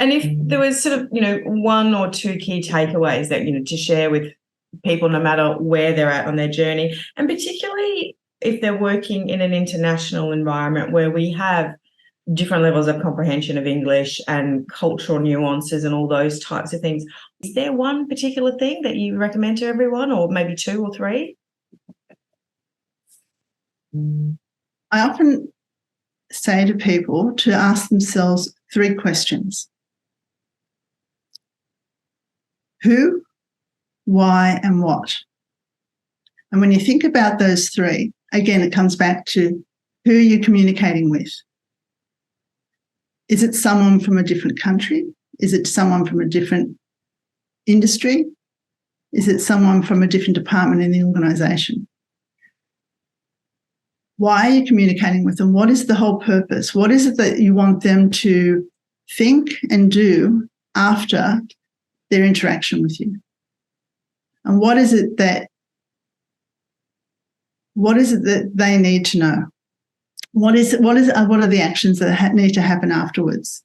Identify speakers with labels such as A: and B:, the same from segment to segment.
A: And if there was sort of, one or two key takeaways that, to share with people, no matter where they're at on their journey, and particularly if they're working in an international environment where we have different levels of comprehension of English and cultural nuances and all those types of things, is there one particular thing that you recommend to everyone, or maybe two or three?
B: I often say to people to ask themselves 3 questions. Who, why, and what? And when you think about those 3, again, it comes back to who you're communicating with. Is it someone from a different country? Is it someone from a different industry? Is it someone from a different department in the organisation? Why are you communicating with them? What is the whole purpose? What is it that you want them to think and do after their interaction with you? And what is it that they need to know? What are the actions that need to happen afterwards?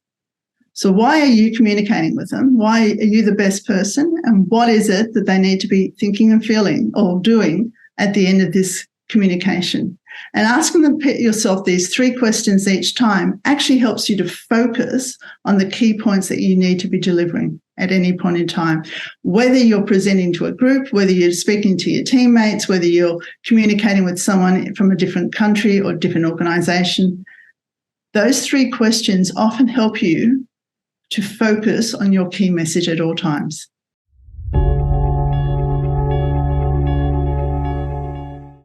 B: So why are you communicating with them? Why are you the best person? And what is it that they need to be thinking and feeling or doing at the end of this communication? And asking yourself these 3 questions each time actually helps you to focus on the key points that you need to be delivering at any point in time. Whether you're presenting to a group, whether you're speaking to your teammates, whether you're communicating with someone from a different country or different organisation, those 3 questions often help you to focus on your key message at all times.